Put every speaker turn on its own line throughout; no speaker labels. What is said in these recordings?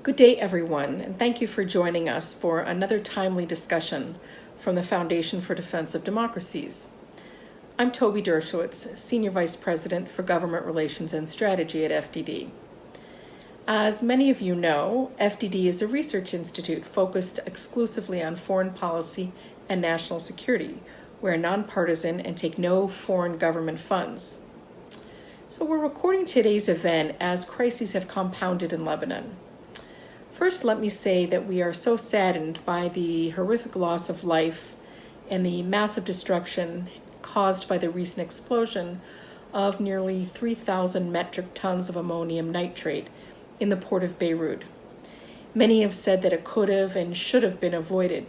Good day, everyone, and thank you for joining us for another timely discussion from the Foundation for Defense of Democracies. I'm Toby Dershowitz, Senior Vice President for Government Relations and Strategy at FDD. As many of you know, FDD is a research institute focused exclusively on foreign policy and national security. We're nonpartisan and take no foreign government funds. So we're recording today's event as crises have compounded in Lebanon. First, let me say that we are so saddened by the horrific loss of life and the massive destruction caused by the recent explosion of nearly 3,000 metric tons of ammonium nitrate in the port of Beirut. Many have said that it could have and should have been avoided.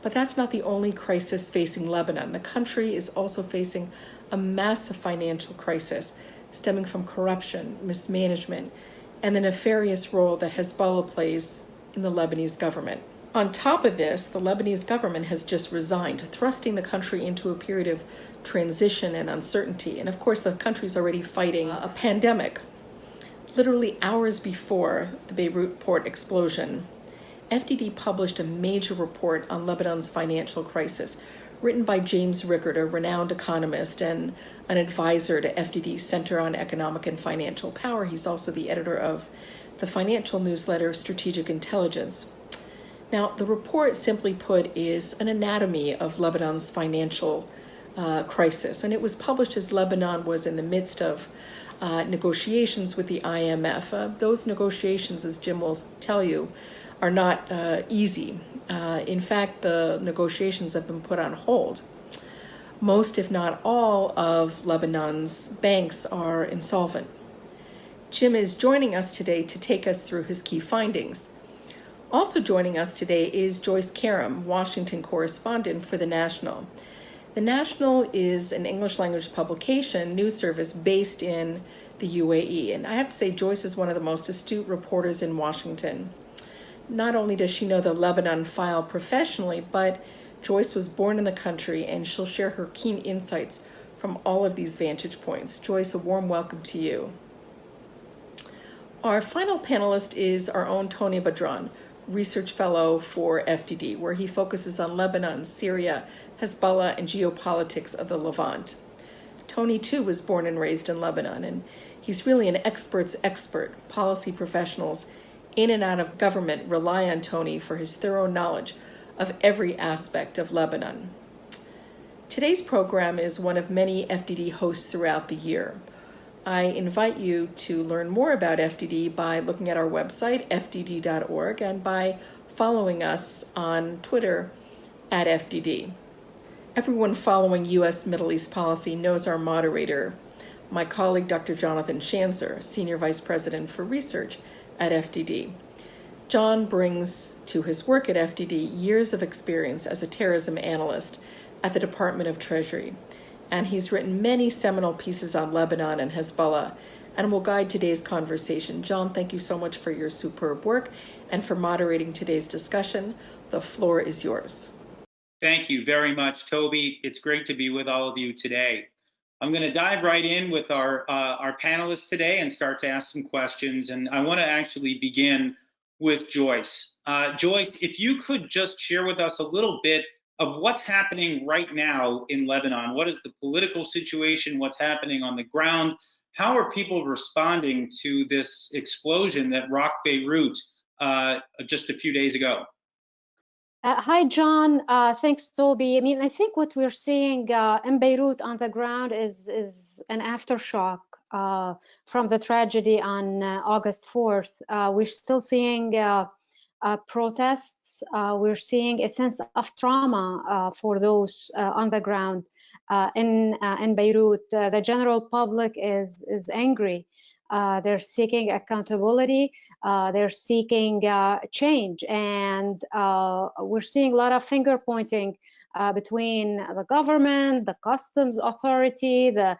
But that's not the only crisis facing Lebanon. The country is also facing a massive financial crisis stemming from corruption, mismanagement, and the nefarious role that Hezbollah plays in the Lebanese government. On top of this, the Lebanese government has just resigned, thrusting the country into a period of transition and uncertainty. And of course, the country's already fighting a pandemic. Literally hours before the Beirut port explosion, FDD published a major report on Lebanon's financial crisis, written by James Rickards, a renowned economist and an advisor to FDD's Center on Economic and Financial Power. He's also the editor of the financial newsletter Strategic Intelligence. Now, the report, simply put, is an anatomy of Lebanon's financial crisis, and it was published as Lebanon was in the midst of negotiations with the IMF. Those negotiations, as Jim will tell you, are not easy. In fact, the negotiations have been put on hold. Most, if not all, of Lebanon's banks are insolvent. Jim is joining us today to take us through his key findings. Also joining us today is Joyce Karam, Washington correspondent for The National. The National is an English language publication, news service based in the UAE. And I have to say, Joyce is one of the most astute reporters in Washington. Not only does she know the Lebanon file professionally, but Joyce was born in the country and she'll share her keen insights from all of these vantage points. Joyce, a warm welcome to you. Our final panelist is our own Tony Badran, research fellow for FDD, where he focuses on Lebanon, Syria, Hezbollah, and geopolitics of the Levant. Tony, too, was born and raised in Lebanon, and he's really an expert's expert. Policy professionals in and out of government rely on Tony for his thorough knowledge of every aspect of Lebanon. Today's program is one of many FDD hosts throughout the year. I invite you to learn more about FDD by looking at our website, fdd.org, and by following us on Twitter at FDD. Everyone following U.S. Middle East policy knows our moderator, my colleague Dr. Jonathan Schanzer, Senior Vice President for Research at FDD. John brings to his work at FDD years of experience as a terrorism analyst at the Department of Treasury, and he's written many seminal pieces on Lebanon and Hezbollah and will guide today's conversation. John, thank you so much for your superb work and for moderating today's discussion. The floor is yours.
Thank you very much, Toby. It's great to be with all of you today. I'm going to dive right in with our panelists today and start to ask some questions. And I want to actually begin with Joyce. Joyce, if you could just share with us a little bit of what's happening right now in Lebanon. What is the political situation? What's happening on the ground? How are people responding to this explosion that rocked Beirut just a few days ago?
Hi, John. Thanks, Toby. I mean, I think what we're seeing in Beirut on the ground is an aftershock from the tragedy on August 4th. We're still seeing protests. We're seeing a sense of trauma for those on the ground in Beirut. The general public is angry. They're seeking accountability. They're seeking change, and we're seeing a lot of finger pointing between the government, the customs authority, the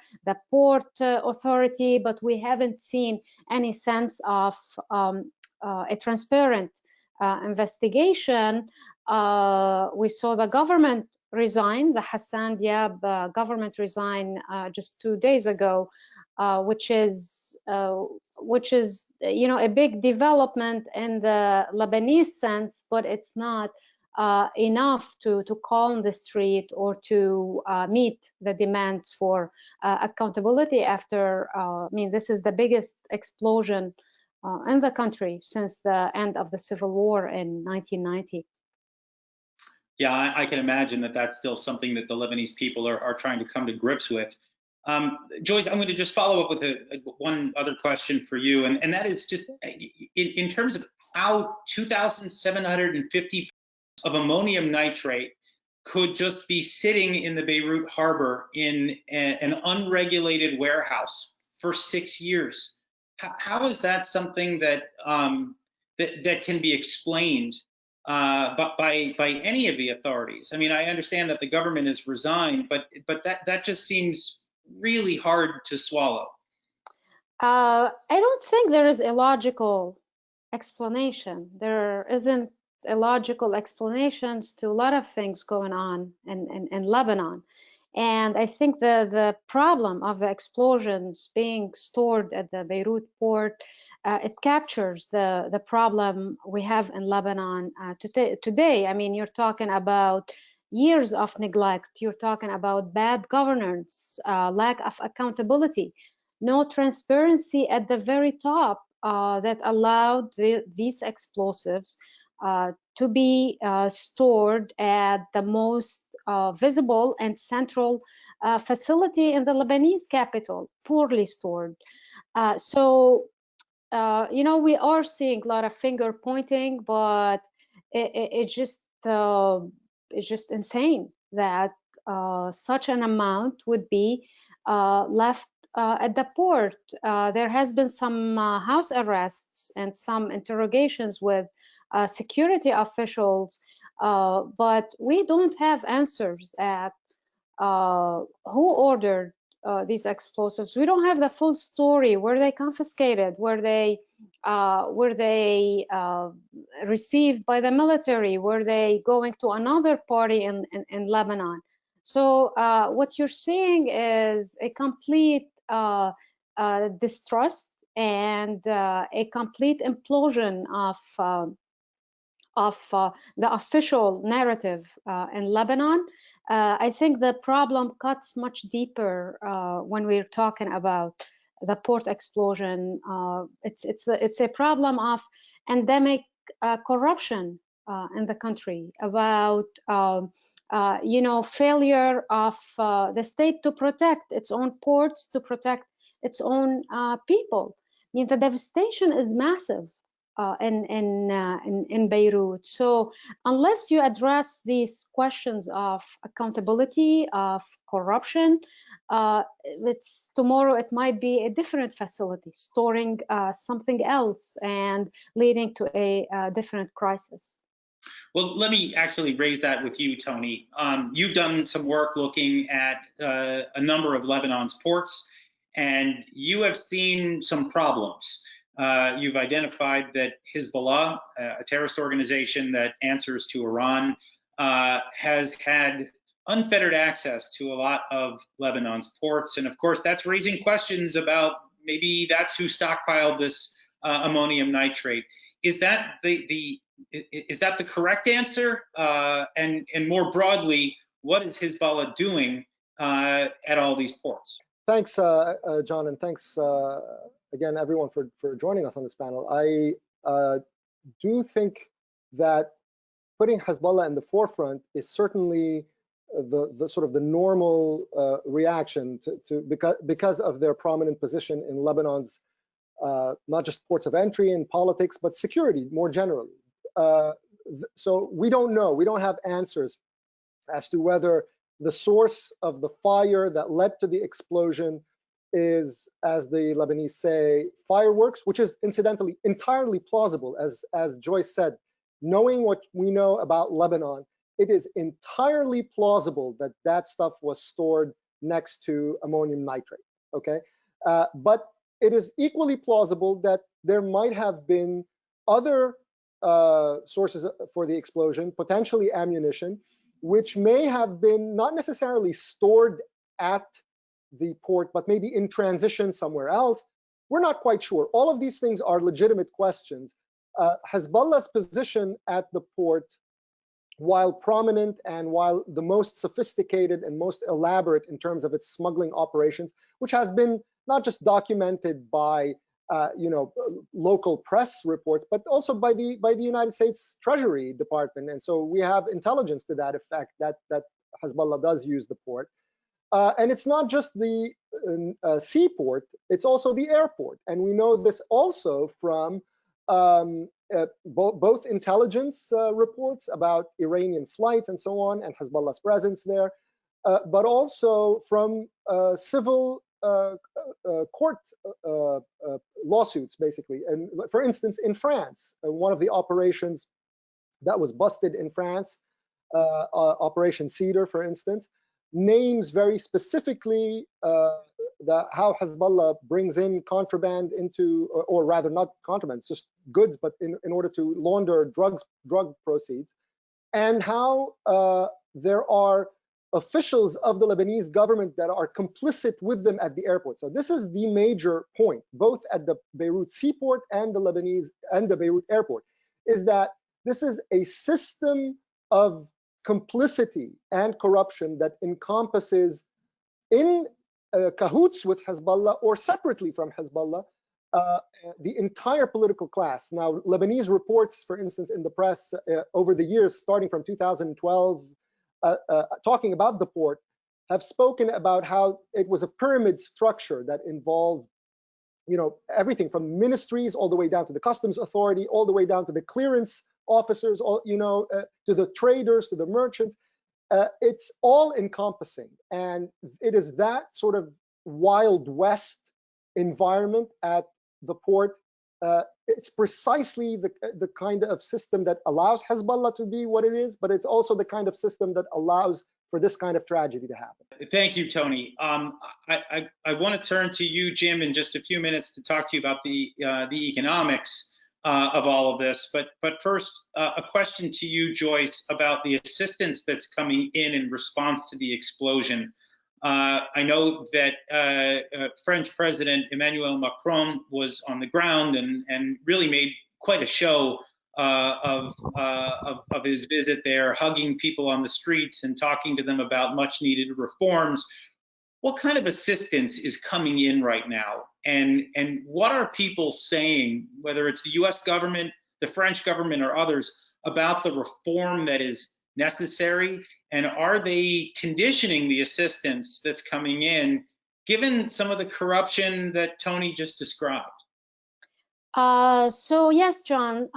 port authority, but we haven't seen any sense of a transparent investigation. We saw the government resign, the Hassan Diab government resign just 2 days ago. which is a big development in the Lebanese sense, but it's not enough to calm the street or to meet the demands for accountability after, this is the biggest explosion in the country since the end of the civil war in 1990.
Yeah, I can imagine that that's still something that the Lebanese people are trying to come to grips with. Joyce, I'm going to just follow up with one other question for you, and that is just in terms of how 2,750 of ammonium nitrate could just be sitting in the Beirut harbor in an unregulated warehouse for 6 years. How is that something that that can be explained by any of the authorities? I mean, I understand that the government is resigned, but that just seems really hard to swallow.
I don't think there is a logical explanation. There isn't a logical explanations to a lot of things going on in Lebanon. And I think the problem of the explosions being stored at the Beirut port, it captures the problem we have in Lebanon today. I mean, you're talking about years of neglect. You're talking about bad governance, lack of accountability, no transparency at the very top that allowed these explosives to be stored at the most visible and central facility in the Lebanese capital, poorly stored. We are seeing a lot of finger pointing, but it's just insane that such an amount would be left at the port. There has been some house arrests and some interrogations with security officials, but we don't have answers at who ordered these explosives. We don't have the full story. Were they confiscated? Were they received by the military? Were they going to another party in Lebanon? So what you're seeing is a complete distrust and a complete implosion of the official narrative in Lebanon. I think the problem cuts much deeper when we're talking about the port explosion. It's a problem of endemic corruption in the country, about failure of the state to protect its own ports, to protect its own people. I mean, the devastation is massive in Beirut. So unless you address these questions of accountability, of corruption, tomorrow it might be a different facility storing something else and leading to a different crisis.
Well, let me actually raise that with you, Tony. You've done some work looking at a number of Lebanon's ports, and you have seen some problems. You've identified that Hezbollah, a terrorist organization that answers to Iran, has had unfettered access to a lot of Lebanon's ports. And of course, that's raising questions about maybe that's who stockpiled this ammonium nitrate. Is that is that the correct answer? And more broadly, what is Hezbollah doing at all these ports?
Thanks, John, and thanks again, everyone, for joining us on this panel. I do think that putting Hezbollah in the forefront is certainly the sort of the normal reaction because of their prominent position in Lebanon's not just ports of entry and politics, but security more generally. So we don't know. We don't have answers as to whether the source of the fire that led to the explosion is, as the Lebanese say, fireworks, which is incidentally entirely plausible. As Joyce said, knowing what we know about Lebanon, it is entirely plausible that that stuff was stored next to ammonium nitrate, okay? But it is equally plausible that there might have been other sources for the explosion, potentially ammunition, which may have been not necessarily stored at the port, but maybe in transition somewhere else. We're not quite sure. All of these things are legitimate questions. Hezbollah's position at the port, while prominent and while the most sophisticated and most elaborate in terms of its smuggling operations, which has been not just documented by local press reports, but also by the United States Treasury Department. And so we have intelligence to that effect that Hezbollah does use the port. And it's not just the seaport, it's also the airport. And we know this also from both intelligence reports about Iranian flights and so on, and Hezbollah's presence there, but also from civil court lawsuits, basically. And for instance, in France, one of the operations that was busted in France, Operation Cedar, for instance, names very specifically how Hezbollah brings in contraband into, or rather not contraband, it's just goods, but in order to launder drug proceeds, and how there are officials of the Lebanese government that are complicit with them at the airport. So this is the major point, both at the Beirut seaport and the Beirut airport, is that this is a system of complicity and corruption that encompasses, in cahoots with Hezbollah or separately from Hezbollah, the entire political class. Now, Lebanese reports, for instance, in the press over the years, starting from 2012, talking about the port, have spoken about how it was a pyramid structure that involved, everything from ministries all the way down to the customs authority, all the way down to the clearance officers, to the traders, to the merchants. It's all encompassing, and it is that sort of Wild West environment at the port. It's precisely the kind of system that allows Hezbollah to be what it is, but it's also the kind of system that allows for this kind of tragedy to happen.
Thank you, Tony. I want to turn to you, Jim, in just a few minutes to talk to you about the economics of all of this. But first, a question to you, Joyce, about the assistance that's coming in response to the explosion. I know that French President Emmanuel Macron was on the ground and really made quite a show of his visit there, hugging people on the streets and talking to them about much needed reforms. What kind of assistance is coming in right now? And what are people saying, whether it's the US government, the French government, or others, about the reform that is necessary? And are they conditioning the assistance that's coming in, given some of the corruption that Tony just described?
So yes, John.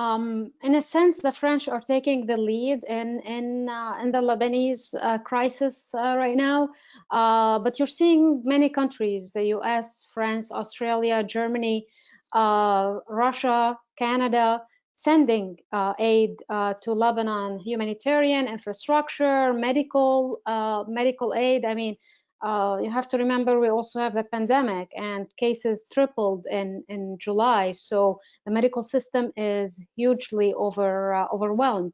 In a sense, the French are taking the lead in the Lebanese crisis right now. But you're seeing many countries: the U.S., France, Australia, Germany, Russia, Canada, sending aid to Lebanon, humanitarian, infrastructure, medical aid. I mean, you have to remember we also have the pandemic, and cases tripled in July. So the medical system is hugely overwhelmed.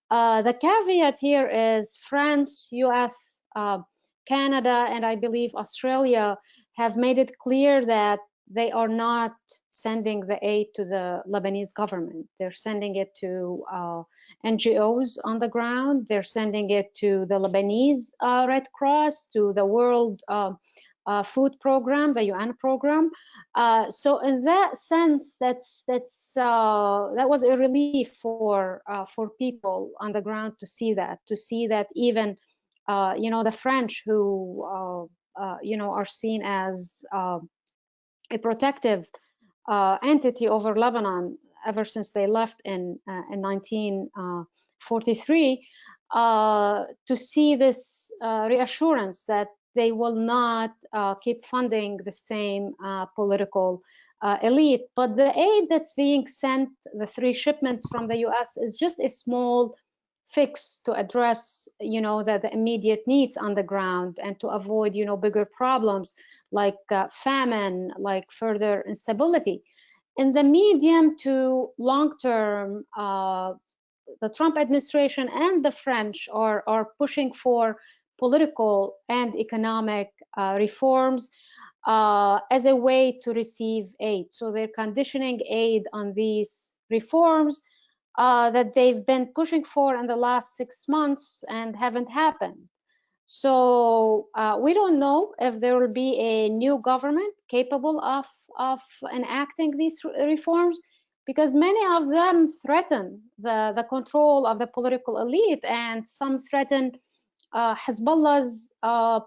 The caveat here is France, US, Canada, and I believe Australia have made it clear that they are not sending the aid to the Lebanese government. They're sending it to NGOs on the ground. They're sending it to the Lebanese Red Cross, to the World Food Program, the UN program. So in that sense, that was a relief for people on the ground to see that even the French, who are seen as a protective entity over Lebanon ever since they left in 1943, to see this reassurance that they will not keep funding the same political elite. But the aid that's being sent, the 3 shipments from the US, is just a small fix to address the immediate needs on the ground, and to avoid bigger problems like famine, like further instability. In the medium to long term, the Trump administration and the French are pushing for political and economic reforms as a way to receive aid. So they're conditioning aid on these reforms that they've been pushing for in the last 6 months and haven't happened. So we don't know if there will be a new government capable of enacting these reforms, because many of them threaten the control of the political elite, and some threaten Hezbollah's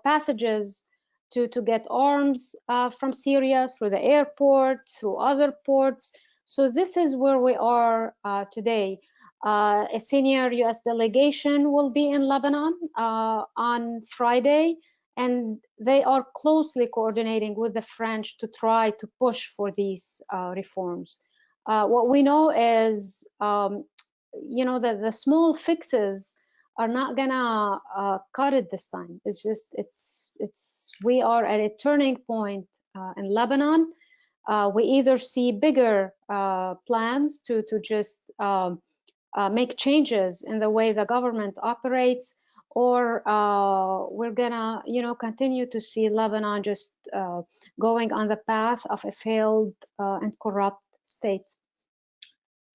passages to get arms from Syria through the airport, through other ports. So this is where we are today. A senior U.S. delegation will be in Lebanon on Friday, and they are closely coordinating with the French to try to push for these reforms. What we know is, that the small fixes are not gonna cut it this time. It's just, we are at a turning point in Lebanon. We either see bigger plans to just make changes in the way the government operates, or we're gonna, continue to see Lebanon just going on the path of a failed and corrupt state.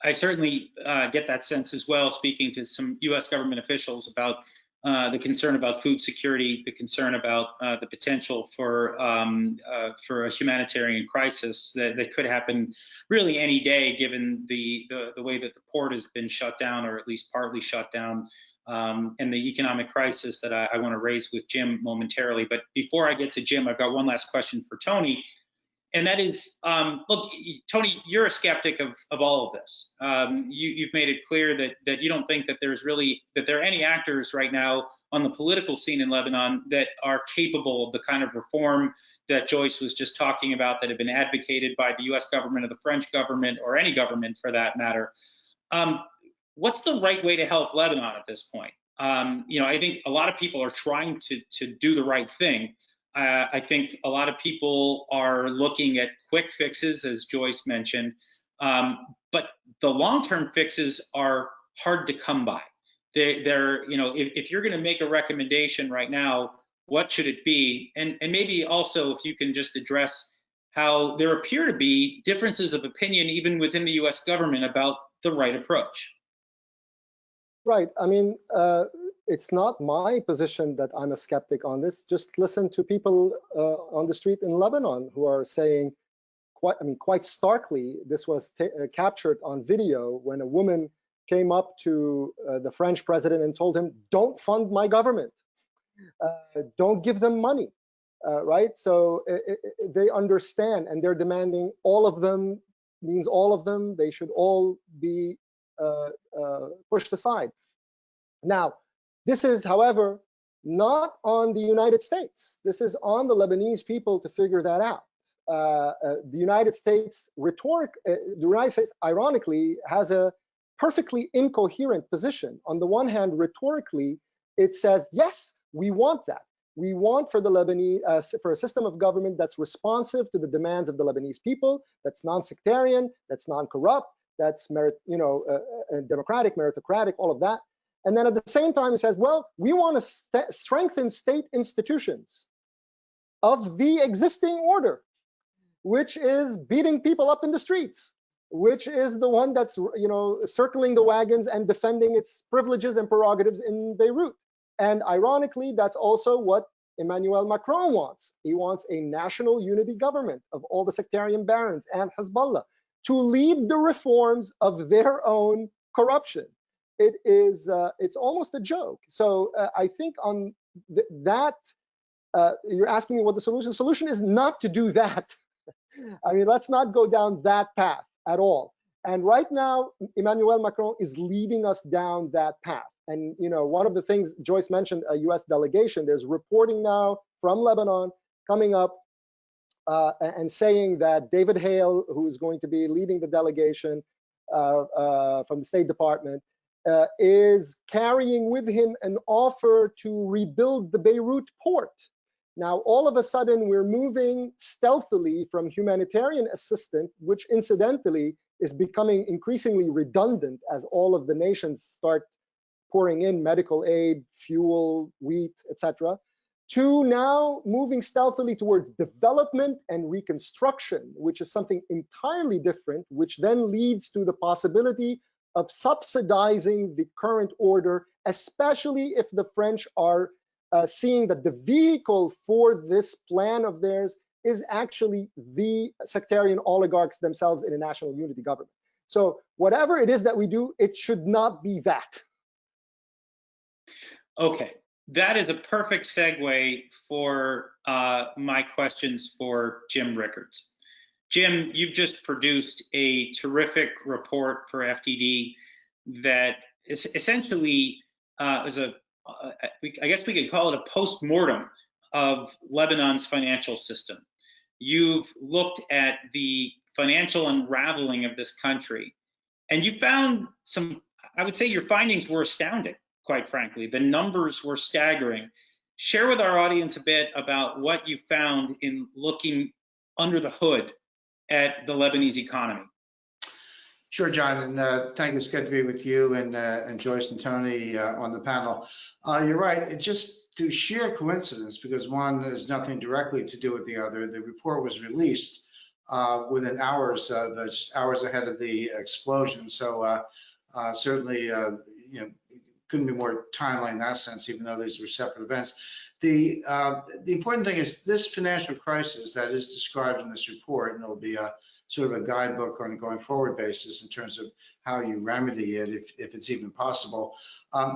I certainly get that sense as well, speaking to some U.S. government officials about the concern about food security, the concern about the potential for a humanitarian crisis that could happen really any day, given the way that the port has been shut down, or at least partly shut down, and the economic crisis that I want to raise with Jim momentarily. But before I get to Jim, I've got one last question for Tony. And that is, look, Tony, you're a skeptic of all of this. You've made it clear that you don't think that there are any actors right now on the political scene in Lebanon that are capable of the kind of reform that Joyce was just talking about, that have been advocated by the U.S. government or the French government, or any government for that matter. What's the right way to help Lebanon at this point? I think a lot of people are trying to do the right thing. I think a lot of people are looking at quick fixes, as Joyce mentioned, but the long-term fixes are hard to come by. If you're going to make a recommendation right now, what should it be? And maybe also if you can just address how there appear to be differences of opinion even within the U.S. government about the right approach.
Right. I mean, it's not my position that I'm a skeptic on this. Just listen to people on the street in Lebanon who are saying, quite starkly, this was captured on video when a woman came up to the French president and told him, "Don't fund my government, don't give them money," right? So they understand, and they're demanding all of them means all of them. They should all be pushed aside. Now, this is, however, not on the United States. This is on the Lebanese people to figure that out. The United States ironically, has a perfectly incoherent position. On the one hand, rhetorically, it says, yes, we want that. We want for the Lebanese, for a system of government that's responsive to the demands of the Lebanese people, that's non-sectarian, that's non-corrupt, that's democratic, meritocratic, all of that. And then at the same time, it says, well, we want to strengthen state institutions of the existing order, which is beating people up in the streets, which is the one that's, circling the wagons and defending its privileges and prerogatives in Beirut. And ironically, that's also what Emmanuel Macron wants. He wants a national unity government of all the sectarian barons and Hezbollah to lead the reforms of their own corruption. It's almost a joke. So I think on that, you're asking me what the solution. The solution is not to do that. I mean, let's not go down that path at all. And right now, Emmanuel Macron is leading us down that path. And one of the things Joyce mentioned, a U.S. delegation. There's reporting now from Lebanon coming up and saying that David Hale, who is going to be leading the delegation from the State Department, is carrying with him an offer to rebuild the Beirut port. Now, all of a sudden, we're moving stealthily from humanitarian assistance, which incidentally is becoming increasingly redundant as all of the nations start pouring in medical aid, fuel, wheat, etc., to now moving stealthily towards development and reconstruction, which is something entirely different, which then leads to the possibility of subsidizing the current order, especially if the French are seeing that the vehicle for this plan of theirs is actually the sectarian oligarchs themselves in a national unity government. So whatever it is that we do, it should not be that.
Okay, that is a perfect segue for my questions for Jim Rickards. Jim, you've just produced a terrific report for FDD that is essentially is I guess we could call it a post-mortem of Lebanon's financial system. You've looked at the financial unraveling of this country, and you found some, I would say your findings were astounding, quite frankly. The numbers were staggering. Share with our audience a bit about what you found in looking under the hood at the Lebanese economy.
Sure, John, and thank you. It's good to be with you and Joyce and Tony on the panel. You're right. Just through sheer coincidence, because one has nothing directly to do with the other, the report was released within hours, just hours ahead of the explosion. So certainly, couldn't be more timely in that sense, even though these were separate events. The important thing is this financial crisis that is described in this report, and it'll be a sort of a guidebook on a going forward basis in terms of how you remedy it, if it's even possible,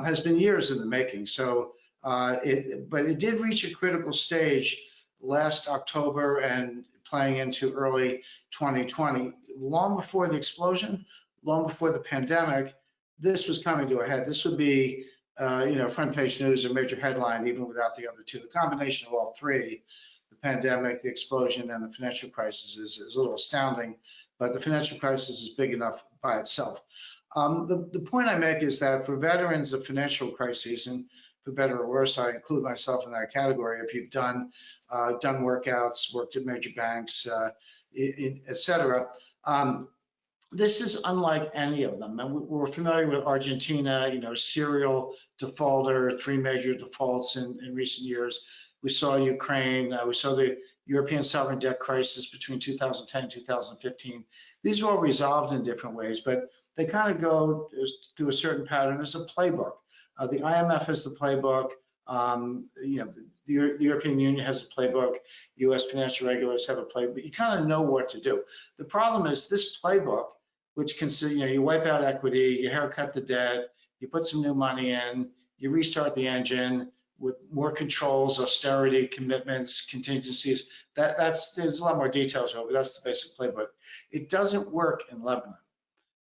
has been years in the making. So, but it did reach a critical stage last October and playing into early 2020. Long before the explosion, long before the pandemic, this was coming to a head. This would be, front page news or major headline, even without the other two. The combination of all three, the pandemic, the explosion, and the financial crisis is a little astounding, but the financial crisis is big enough by itself. The point I make is that for veterans of financial crises, and for better or worse, I include myself in that category. If you've done workouts, worked at major banks, et cetera, this is unlike any of them. And we're familiar with Argentina, serial defaulter, 3 major defaults in recent years. We saw Ukraine, we saw the European sovereign debt crisis between 2010 and 2015. These were all resolved in different ways, but they kind of go through a certain pattern. There's a playbook. The IMF has the playbook. The European Union has a playbook. U.S. financial regulators have a playbook. You kind of know what to do. The problem is this playbook, which consider, you wipe out equity, you haircut the debt, you put some new money in, you restart the engine with more controls, austerity, commitments, contingencies. There's a lot more details over, but that's the basic playbook. It doesn't work in Lebanon.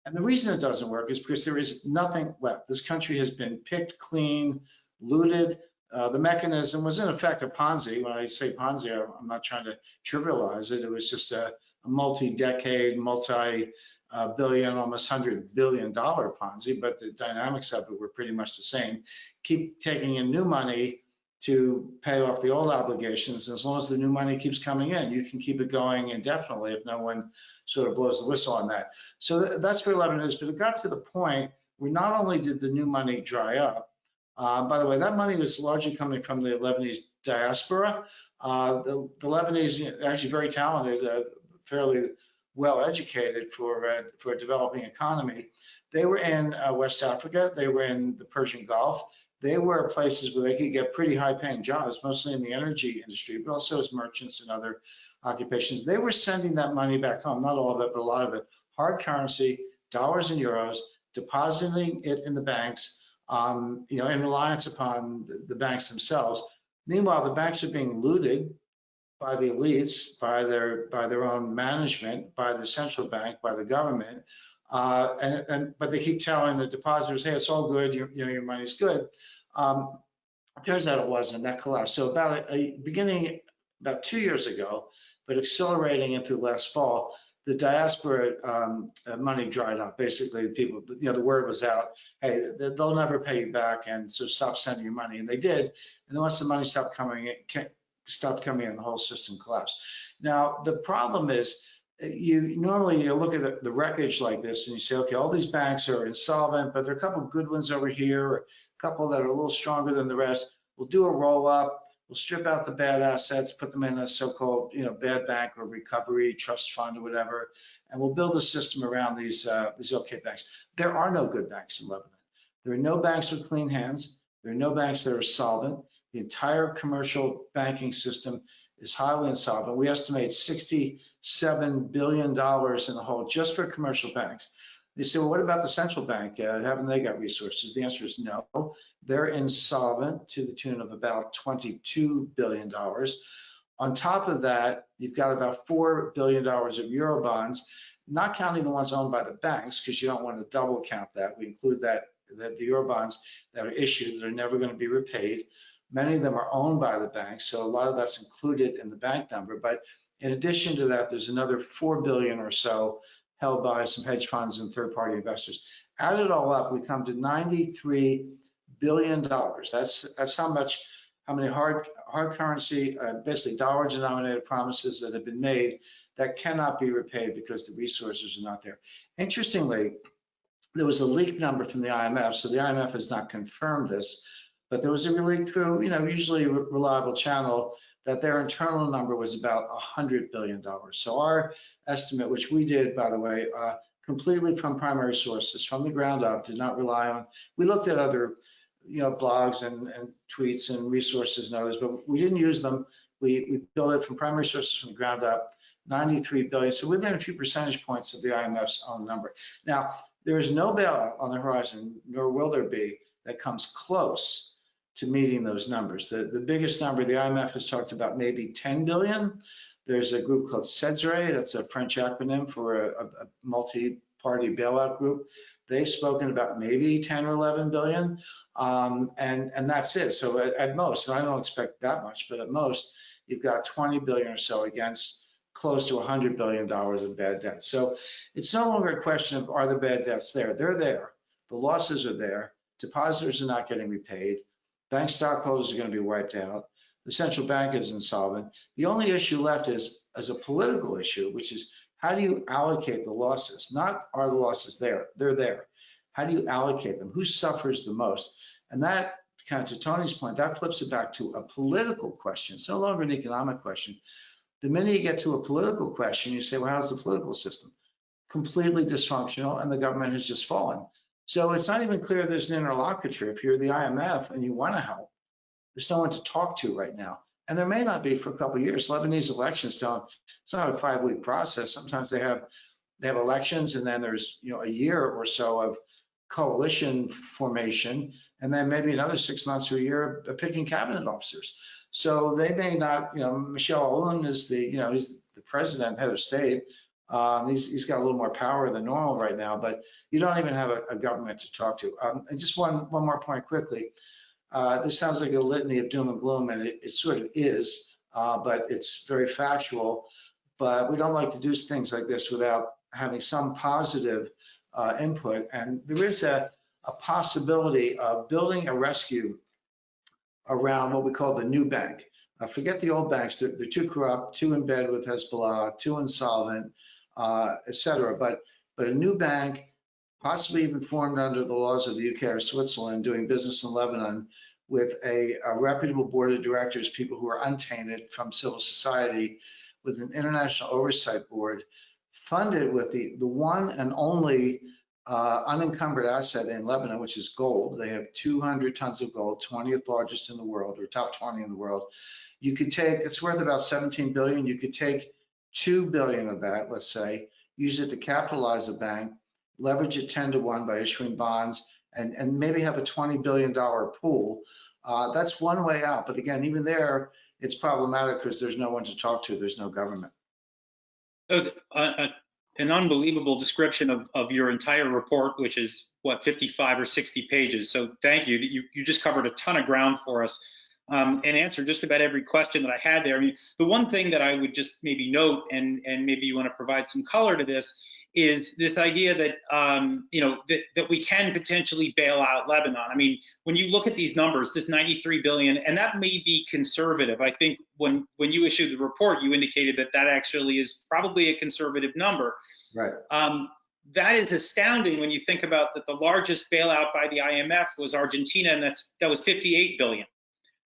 And the reason it doesn't work is because there is nothing left. This country has been picked clean, looted. The mechanism was in effect a Ponzi. When I say Ponzi, I'm not trying to trivialize it. It was just a multi-decade, multi-billion, almost $100 billion Ponzi, but the dynamics of it were pretty much the same. Keep taking in new money to pay off the old obligations. As long as the new money keeps coming in, you can keep it going indefinitely if no one sort of blows the whistle on that. So that's where Lebanon is, but it got to the point where not only did the new money dry up, by the way, that money was largely coming from the Lebanese diaspora. The Lebanese are actually very talented, fairly well educated for a developing economy. They were in West Africa. They were in the Persian Gulf. They were places where they could get pretty high-paying jobs, mostly in the energy industry, but also as merchants and other occupations. They were sending that money back home, not all of it, but a lot of it, hard currency, dollars and euros, depositing it in the banks, in reliance upon the banks themselves. Meanwhile, the banks are being looted by the elites, by their own management, by the central bank, by the government, but they keep telling the depositors, "Hey, it's all good. Your money's good." It turns out it wasn't. That collapsed. So beginning about 2 years ago, but accelerating into last fall, the diaspora money dried up. Basically, people, the word was out, hey, they'll never pay you back, and so stop sending you money. And they did. And then once the money stopped coming in, the whole system collapsed. Now, the problem is, you normally look at the wreckage like this and you say, okay, all these banks are insolvent, but there are a couple good ones over here, or a couple that are a little stronger than the rest. We'll do a roll up, we'll strip out the bad assets, put them in a so-called, bad bank or recovery trust fund or whatever, and we'll build a system around these okay banks. There are no good banks in Lebanon. There are no banks with clean hands. There are no banks that are solvent. The entire commercial banking system is highly insolvent. We estimate $67 billion in the hole just for commercial banks. They say, well, what about the central bank? Haven't they got resources? The answer is no. They're insolvent to the tune of about $22 billion. On top of that, you've got about $4 billion of Euro bonds, not counting the ones owned by the banks, because you don't want to double count that. We include that the Euro bonds that are issued that are never going to be repaid. Many of them are owned by the banks, so a lot of that's included in the bank number. But in addition to that, there's another $4 billion or so held by some hedge funds and third-party investors. Add it all up, we come to $93 billion. That's how many hard currency, basically dollar-denominated promises that have been made that cannot be repaid because the resources are not there. Interestingly, there was a leaked number from the IMF, so the IMF has not confirmed this, but there was a leak through, usually a reliable channel, that their internal number was about $100 billion. So our estimate, which we did, by the way, completely from primary sources, from the ground up, did not rely on, we looked at other, blogs and tweets and resources and others, but we didn't use them. We built it from primary sources from the ground up, 93 billion, so within a few percentage points of the IMF's own number. Now, there is no bailout on the horizon, nor will there be, that comes close to meeting those numbers. The biggest number, the IMF has talked about maybe 10 billion. There's a group called CEDSRE, that's a French acronym for a multi-party bailout group. They've spoken about maybe 10 or 11 billion, and that's it. So at most, and I don't expect that much, but at most, you've got 20 billion or so against close to $100 billion of bad debt. So it's no longer a question of, are the bad debts there? They're there. The losses are there. Depositors are not getting repaid. Bank stockholders are going to be wiped out. The central bank is insolvent. The only issue left is a political issue, which is, how do you allocate the losses? Not, are the losses there? They're there. How do you allocate them? Who suffers the most? And that, kind of to Tony's point, that flips it back to a political question. It's no longer an economic question. The minute you get to a political question, you say, well, how's the political system? Completely dysfunctional, and the government has just fallen. So it's not even clear there's an interlocutor. If you're the IMF and you want to help, there's no one to talk to right now. And there may not be for a couple of years. Lebanese elections don't, it's not a 5-week process. Sometimes they have elections, and then there's a year or so of coalition formation, and then maybe another 6 months or a year of picking cabinet officers. So they may not, Michel Aoun is he's the president, head of state. He's got a little more power than normal right now, but you don't even have a government to talk to. And just one more point quickly. This sounds like a litany of doom and gloom, and it sort of is, but it's very factual. But we don't like to do things like this without having some positive input. And there is a possibility of building a rescue around what we call the new bank. Forget the old banks, they're too corrupt, too in bed with Hezbollah, too insolvent, et cetera. But a new bank, possibly even formed under the laws of the UK or Switzerland, doing business in Lebanon with a reputable board of directors, people who are untainted from civil society, with an international oversight board, funded with the one and only unencumbered asset in Lebanon, which is gold. They have 200 tons of gold, 20th largest in the world, or top 20 in the world. You could take, it's worth about 17 billion. You could take 2 billion of that, let's say, use it to capitalize a bank, leverage it 10 to 1 by issuing bonds, and maybe have a $20 billion pool. That's one way out. But again, even there, it's problematic because there's no one to talk to. There's no government.
That was an unbelievable description of your entire report, which is, what, 55 or 60 pages. So thank you. You just covered a ton of ground for us and answered just about every question that I had there. I mean, the one thing that I would just maybe note, and maybe you want to provide some color to this, is this idea that that we can potentially bail out Lebanon. I mean, when you look at these numbers, this 93 billion, and that may be conservative. I think when you issued the report, you indicated that that actually is probably a conservative number.
Right.
That is astounding when you think about that the largest bailout by the IMF was Argentina, and that was 58 billion.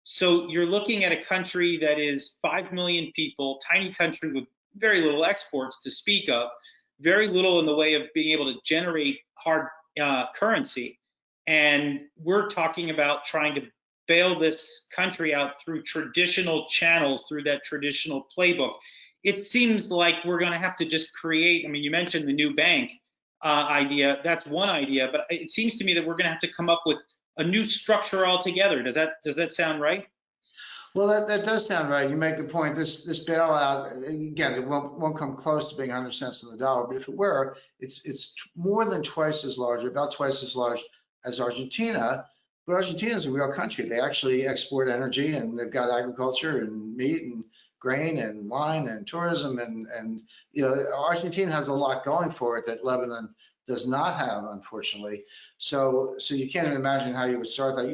So you're looking at a country that is 5 million people, tiny country with very little exports to speak of, very little in the way of being able to generate hard currency. And we're talking about trying to bail this country out through traditional channels, through that traditional playbook. It seems like we're going to have to just create, I mean, you mentioned the new bank idea. That's one idea, but it seems to me that we're going to have to come up with a new structure altogether. Does that sound right?
Well, that does sound right. You make the point. This bailout, again, it won't come close to being 100 cents on the dollar, but if it were, it's more than twice as large, about twice as large as Argentina. But Argentina is a real country. They actually export energy, and they've got agriculture and meat and grain and wine and tourism, and Argentina has a lot going for it that Lebanon does not have, unfortunately. So you can't even imagine how you would start that.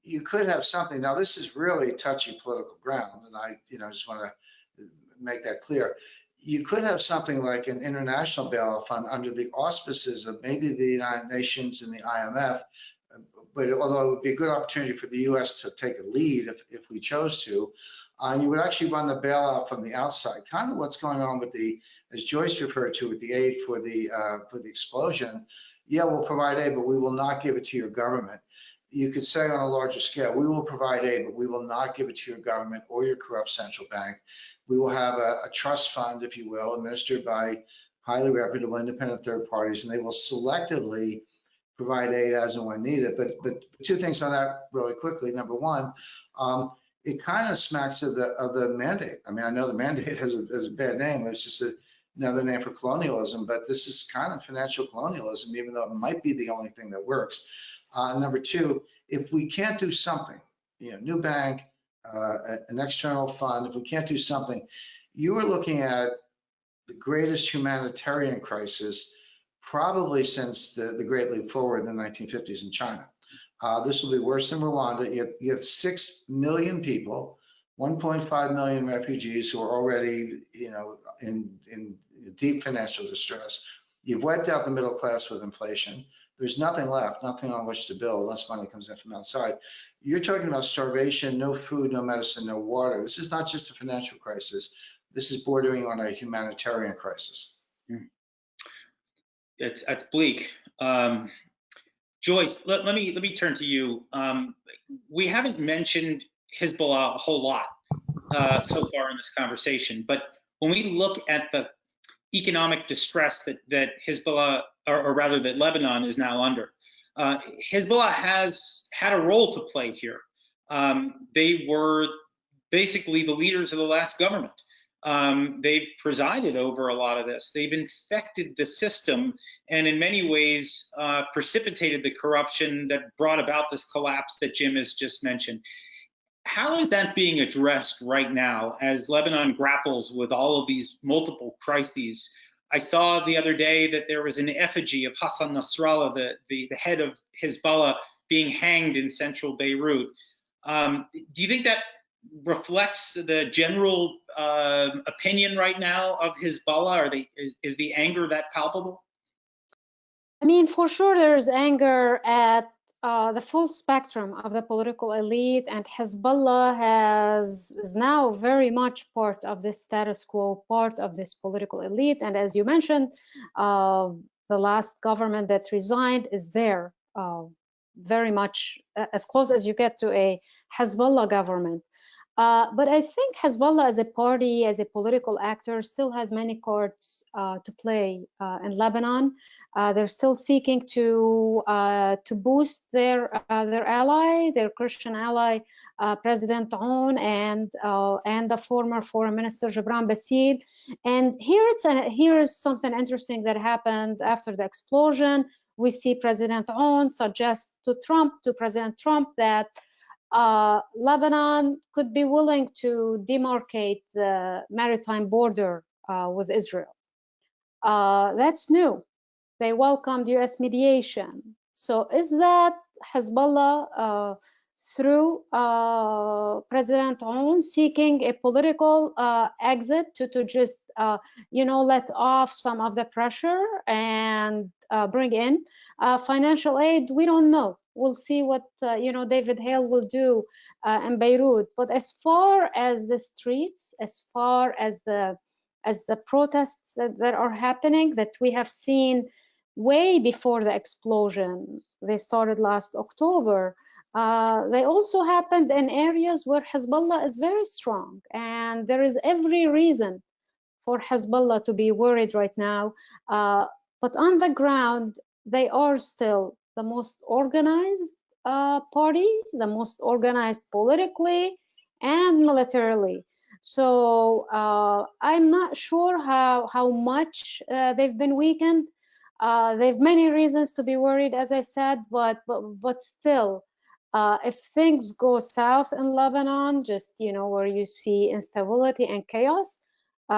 You could have something. Now, this is really touchy political ground, and I just want to make that clear. You could have something like an international bailout fund under the auspices of maybe the United Nations and the IMF, but although it would be a good opportunity for the U.S. to take a lead if we chose to, you would actually run the bailout from the outside, kind of what's going on with as Joyce referred to, with the aid for the explosion. Yeah, we'll provide aid, but we will not give it to your government. You could say on a larger scale, we will provide aid, but we will not give it to your government or your corrupt central bank. We will have a trust fund, if you will, administered by highly reputable independent third parties, and they will selectively provide aid as and when needed. But two things on that really quickly. Number one, it kind of smacks of the mandate. I mean, I know the mandate has a bad name. It's just another name for colonialism, but this is kind of financial colonialism, even though it might be the only thing that works. Number two, if we can't do something, new bank, an external fund, if we can't do something, you are looking at the greatest humanitarian crisis probably since the Great Leap Forward in the 1950s in China. This will be worse than Rwanda. You have 6 million people, 1.5 million refugees who are already, in deep financial distress. You've wiped out the middle class with inflation. There's nothing left, nothing on which to build unless money comes in from outside. You're talking about starvation, no food, no medicine, no water. This is not just a financial crisis. This is bordering on a humanitarian crisis.
That's bleak. Joyce, let me turn to you. We haven't mentioned Hezbollah a whole lot so far in this conversation, but when we look at the economic distress that Hezbollah, or rather that Lebanon is now under, Hezbollah has had a role to play here. They were basically the leaders of the last government. They've presided over a lot of this. They've infected the system and in many ways precipitated the corruption that brought about this collapse that Jim has just mentioned. How is that being addressed right now as Lebanon grapples with all of these multiple crises? I saw the other day that there was an effigy of Hassan Nasrallah, the head of Hezbollah, being hanged in central Beirut. Do you think that reflects the general opinion right now of Hezbollah? Is the anger that palpable?
I mean, for sure, there's anger at the full spectrum of the political elite, and Hezbollah is now very much part of this status quo, part of this political elite. And as you mentioned, the last government that resigned is there, very much as close as you get to a Hezbollah government. But I think Hezbollah as a party, as a political actor, still has many cards to play in Lebanon. They're still seeking to boost their ally, their Christian ally, President Aoun, and the former Foreign Minister Gibran Bassil. And here is something interesting that happened after the explosion. We see President Aoun suggest to President Trump, that Lebanon could be willing to demarcate the maritime border with Israel. That's new. They welcomed US mediation. So is that Hezbollah through President Aoun seeking a political exit to just let off some of the pressure and bring in financial aid? We don't know. We'll see what David Hale will do in Beirut. But as far as the streets, as far as the protests that are happening, that we have seen way before the explosion, they started last October. They also happened in areas where Hezbollah is very strong, and there is every reason for Hezbollah to be worried right now. But on the ground, they are still the most organized party, the most organized politically and militarily. So I'm not sure how much they've been weakened. They have many reasons to be worried, as I said, but still, if things go south in Lebanon, just where you see instability and chaos,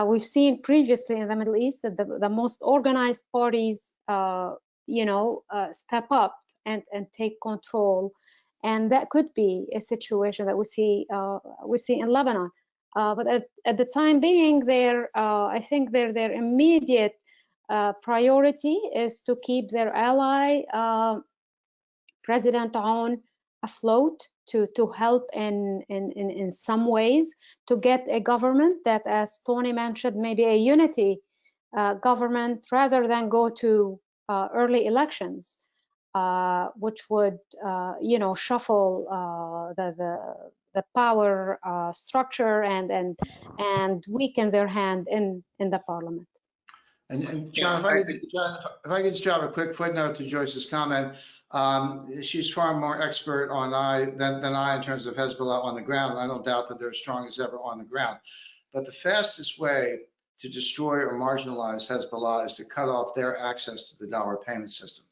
we've seen previously in the Middle East that the most organized parties, step up and take control, and that could be a situation that we see in Lebanon. But at the time being, I think their immediate priority is to keep their ally, President Aoun, afloat, to help in some ways to get a government that, as Tony mentioned, maybe a unity government rather than go to early elections, which would shuffle the power structure and weaken their hand in the parliament.
And John, if I could just drop a quick footnote to Joyce's comment, she's far more expert than I in terms of Hezbollah on the ground. And I don't doubt that they're as strong as ever on the ground. But the fastest way to destroy or marginalize Hezbollah is to cut off their access to the dollar payment system.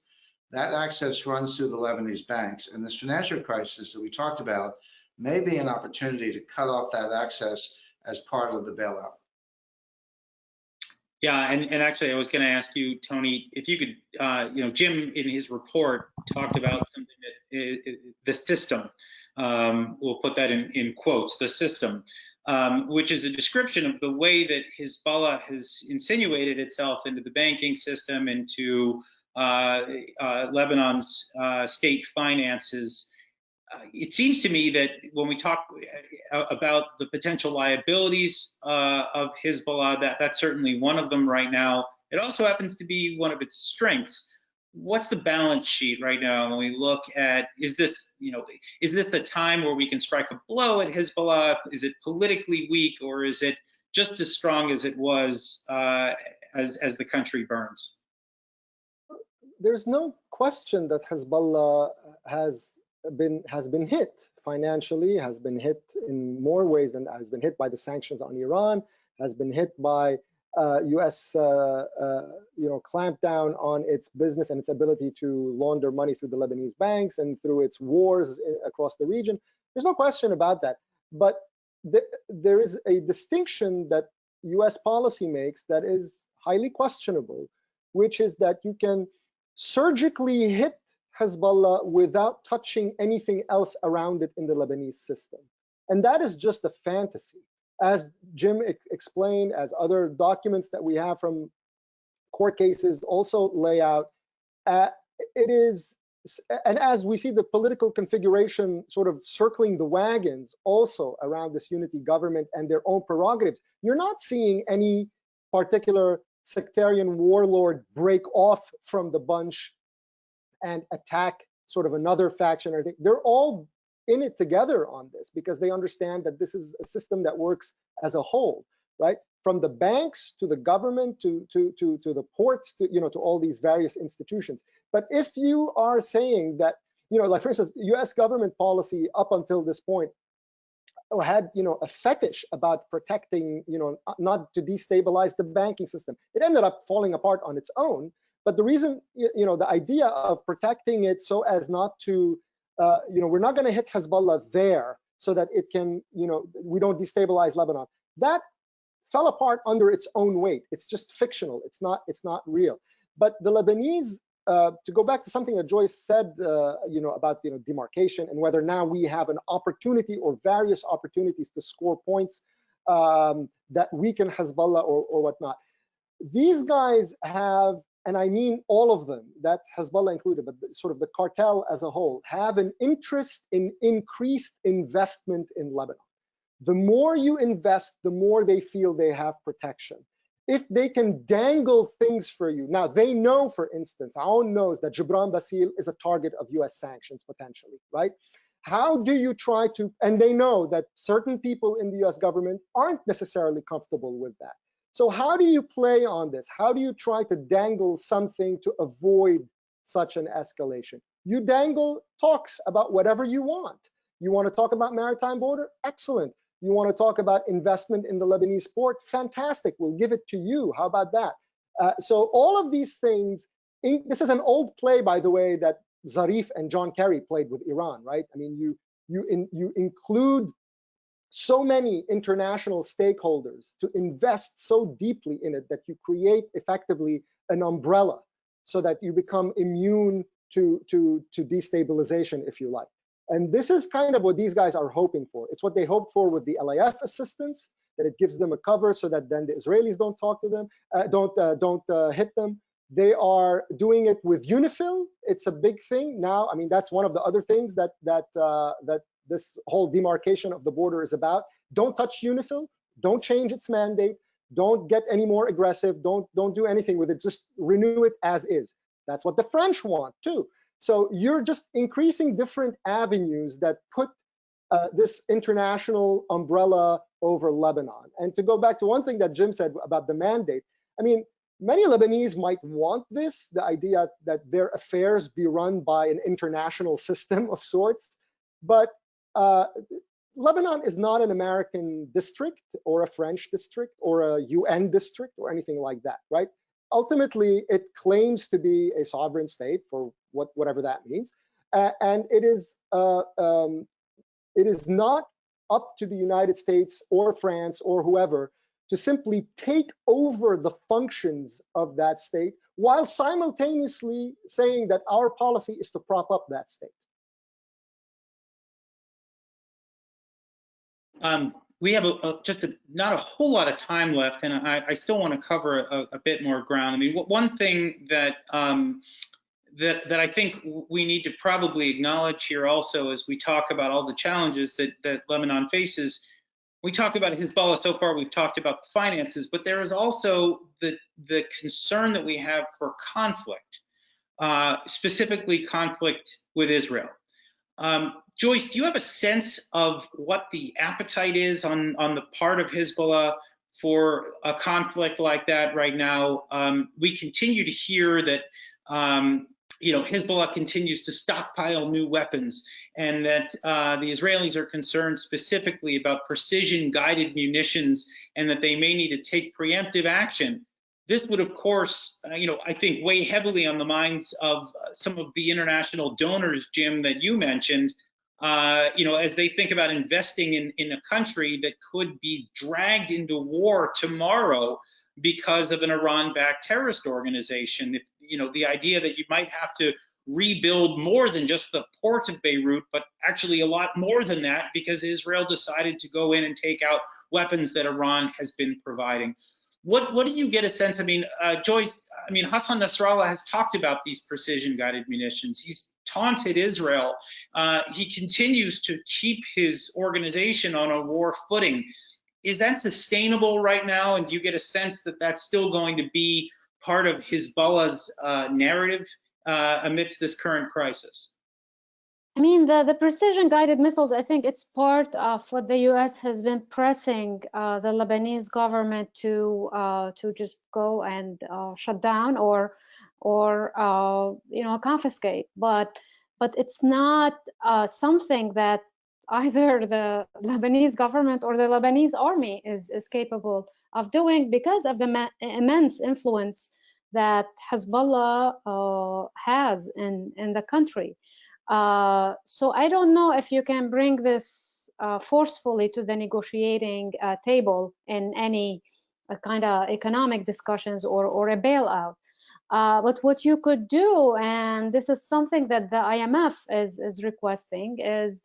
That access runs through the Lebanese banks, and this financial crisis that we talked about may be an opportunity to cut off that access as part of the bailout.
Yeah, and actually, I was going to ask you, Tony, if you could, Jim in his report talked about something that the system, we'll put that in quotes, the system, which is a description of the way that Hezbollah has insinuated itself into the banking system, into Lebanon's state finances. It seems to me that when we talk about the potential liabilities of Hezbollah, that's certainly one of them right now. It also happens to be one of its strengths. What's the balance sheet right now when we look at, is this the time where we can strike a blow at Hezbollah? Is it politically weak, or is it just as strong as it was as the country burns?
There's no question that Hezbollah has been hit financially, has been hit in more ways than has been hit by the sanctions on Iran, has been hit by U.S. clampdown on its business and its ability to launder money through the Lebanese banks and through its wars across the region. There's no question about that. But there is a distinction that U.S. policy makes that is highly questionable, which is that you can surgically hit Hezbollah without touching anything else around it in the Lebanese system. And that is just a fantasy. As Jim explained, as other documents that we have from court cases also lay out, it is, and as we see the political configuration sort of circling the wagons also around this unity government and their own prerogatives, you're not seeing any particular sectarian warlord break off from the bunch and attack sort of another faction or anything. They're all in it together on this because they understand that this is a system that works as a whole, right? From the banks to the government to the ports to all these various institutions. But if you are saying that, like for instance, U.S. government policy up until this point had a fetish about protecting, not to destabilize the banking system. It ended up falling apart on its own. But the reason, the idea of protecting it so as not to, we're not going to hit Hezbollah there so that it can, we don't destabilize Lebanon. That fell apart under its own weight. It's just fictional. It's not real. But the Lebanese, to go back to something that Joyce said, about demarcation and whether now we have an opportunity or various opportunities to score points that weaken Hezbollah or whatnot. These guys have, and I mean all of them, that Hezbollah included, but sort of the cartel as a whole, have an interest in increased investment in Lebanon. The more you invest, the more they feel they have protection. If they can dangle things for you, now they know, for instance, Aoun knows that Gibran Bassil is a target of US sanctions potentially, right? How do you try to, and they know that certain people in the US government aren't necessarily comfortable with that. So how do you play on this? How do you try to dangle something to avoid such an escalation? You dangle talks about whatever you want. You want to talk about maritime border? Excellent. You want to talk about investment in the Lebanese port? Fantastic. We'll give it to you. How about that? So all of these things, this is an old play, by the way, that Zarif and John Kerry played with Iran, right? I mean, you include so many international stakeholders to invest so deeply in it that you create effectively an umbrella so that you become immune to destabilization, if you like. And this is kind of what these guys are hoping for. It's what they hoped for with the LAF assistance, that it gives them a cover so that then the Israelis don't talk to them, don't hit them. They are doing it with UNIFIL. It's a big thing now. I mean, that's one of the other things that this whole demarcation of the border is about. Don't touch UNIFIL. Don't change its mandate. Don't get any more aggressive. Don't do anything with it. Just renew it as is. That's what the French want too. So you're just increasing different avenues that put this international umbrella over Lebanon. And to go back to one thing that Jim said about the mandate, I mean, many Lebanese might want this, the idea that their affairs be run by an international system of sorts, but Lebanon is not an American district or a French district or a UN district or anything like that, right? Ultimately, it claims to be a sovereign state for whatever that means, and it is not up to the United States or France or whoever to simply take over the functions of that state while simultaneously saying that our policy is to prop up that state.
We have not a whole lot of time left, and I still want to cover a bit more ground. I mean, one thing that that I think we need to probably acknowledge here also, as we talk about all the challenges that Lebanon faces. We talk about Hezbollah so far. We've talked about the finances, but there is also the concern that we have for conflict, specifically conflict with Israel. Joyce, do you have a sense of what the appetite is on the part of Hezbollah for a conflict like that right now? We continue to hear that Hezbollah continues to stockpile new weapons, and that the Israelis are concerned specifically about precision-guided munitions, and that they may need to take preemptive action. This would, of course, I think weigh heavily on the minds of some of the international donors, Jim, that you mentioned, as they think about investing in a country that could be dragged into war tomorrow because of an Iran-backed terrorist organization. The idea that you might have to rebuild more than just the port of Beirut, but actually a lot more than that, because Israel decided to go in and take out weapons that Iran has been providing. What do you get a sense? I mean, Joyce, Hassan Nasrallah has talked about these precision-guided munitions. He's taunted Israel. He continues to keep his organization on a war footing. Is that sustainable right now? And do you get a sense that that's still going to be part of Hezbollah's narrative amidst this current crisis?
I mean, the precision-guided missiles, I think it's part of what the U.S. has been pressing the Lebanese government to just go and shut down or confiscate. But it's not something that either the Lebanese government or the Lebanese army is capable of doing, because of the immense influence that Hezbollah has in the country. So I don't know if you can bring this forcefully to the negotiating table in any kind of economic discussions or a bailout. But what you could do, and this is something that the IMF is requesting, is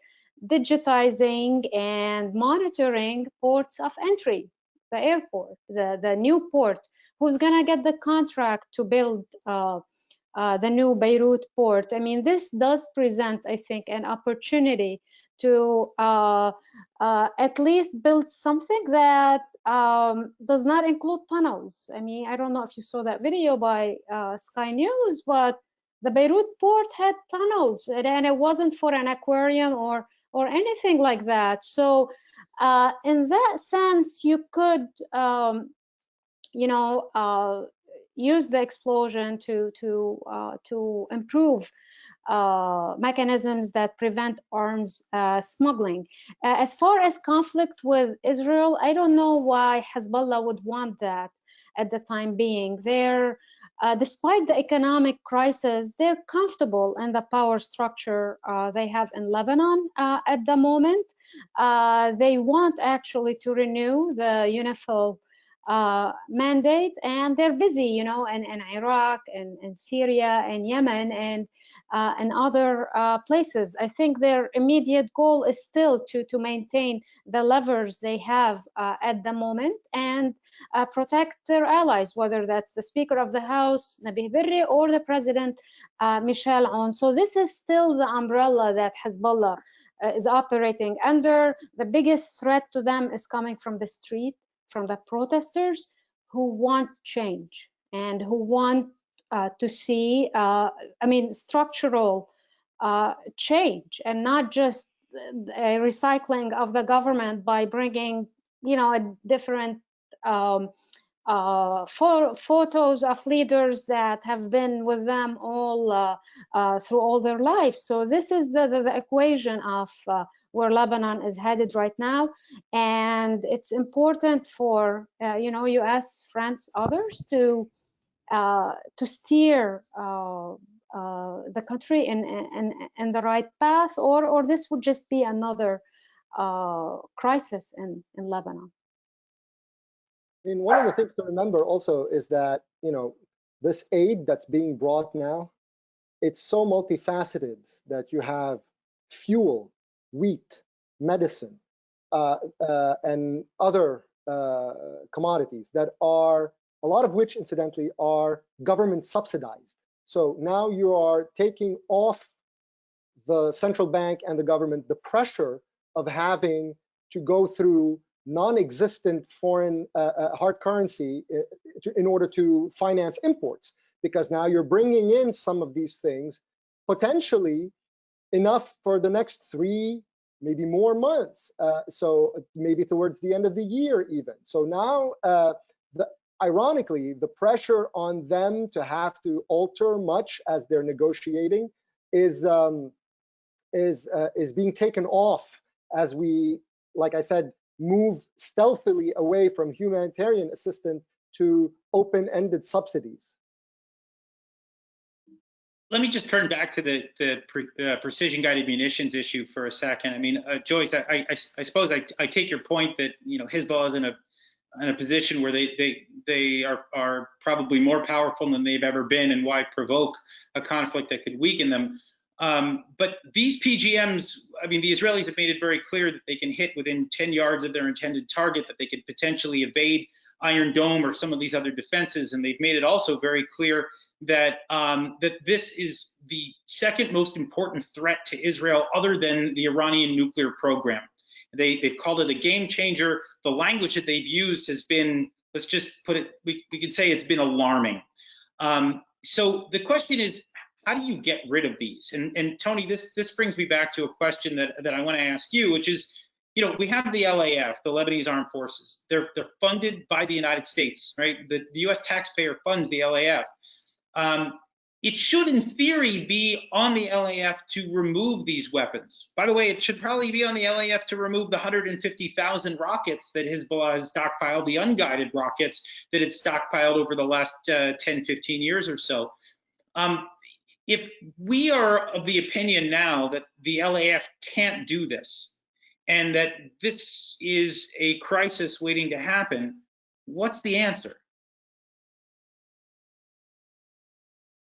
digitizing and monitoring ports of entry, the airport, the new port. Who's gonna get the contract to build the new Beirut port? I mean, this does present, I think, an opportunity to at least build something that does not include tunnels. I mean, I don't know if you saw that video by Sky News, but the Beirut port had tunnels, and it wasn't for an aquarium or anything like that. So in that sense, you could, you know, use the explosion to improve mechanisms that prevent arms smuggling. As far as conflict with Israel, I don't know why Hezbollah would want that at the time being. They're, despite the economic crisis, they're comfortable in the power structure they have in Lebanon at the moment. They want actually to renew the UNIFIL mandate, and they're busy, you know, in Iraq and Syria and Yemen and other places. I think their immediate goal is still to maintain the levers they have at the moment and protect their allies, whether that's the Speaker of the House, Nabih Berri, or the President, Michel Aoun. So this is still the umbrella that Hezbollah is operating under. The biggest threat to them is coming from the street, from the protesters who want change and who want to see, I mean, structural change, and not just a recycling of the government by bringing, you know, a different photos of leaders that have been with them all through all their lives. So this is the equation of where Lebanon is headed right now, and it's important for you know, U.S., France, others to steer the country in the right path, or this would just be another crisis in Lebanon.
I mean, one of the things to remember also is that, you know, this aid that's being brought now, it's so multifaceted that you have fuel, wheat, medicine, and other commodities that are, a lot of which incidentally are government subsidized. So now you are taking off the central bank and the government the pressure of having to go through non-existent foreign hard currency in order to finance imports, because now you're bringing in some of these things, potentially enough for the next 3, maybe more months, so maybe towards the end of the year even. So now, ironically, the pressure on them to have to alter much as they're negotiating is being taken off as we, like I said, move stealthily away from humanitarian assistance to open-ended subsidies.
Let me just turn back to the precision-guided munitions issue for a second. I mean, Joyce, I suppose I take your point that, you know, Hezbollah is in a position where they are probably more powerful than they've ever been, and why provoke a conflict that could weaken them. But these PGMs, I mean, the Israelis have made it very clear that they can hit within 10 yards of their intended target, that they could potentially evade Iron Dome or some of these other defenses. And they've made it also very clear that that this is the second most important threat to Israel, other than the Iranian nuclear program. They've called it a game changer. The language that they've used has been, let's just put it, we could say it's been alarming. So the question is, how do you get rid of these? And Tony, this brings me back to a question that I want to ask you, which is, you know, we have the LAF, the Lebanese Armed Forces. They're funded by the United States, right? The U.S. taxpayer funds the LAF. It should, in theory, be on the LAF to remove these weapons. By the way, it should probably be on the LAF to remove the 150,000 rockets that Hezbollah has stockpiled, the unguided rockets that it's stockpiled over the last 10, 15 years or so. If we are of the opinion now that the LAF can't do this, and that this is a crisis waiting to happen, what's the answer?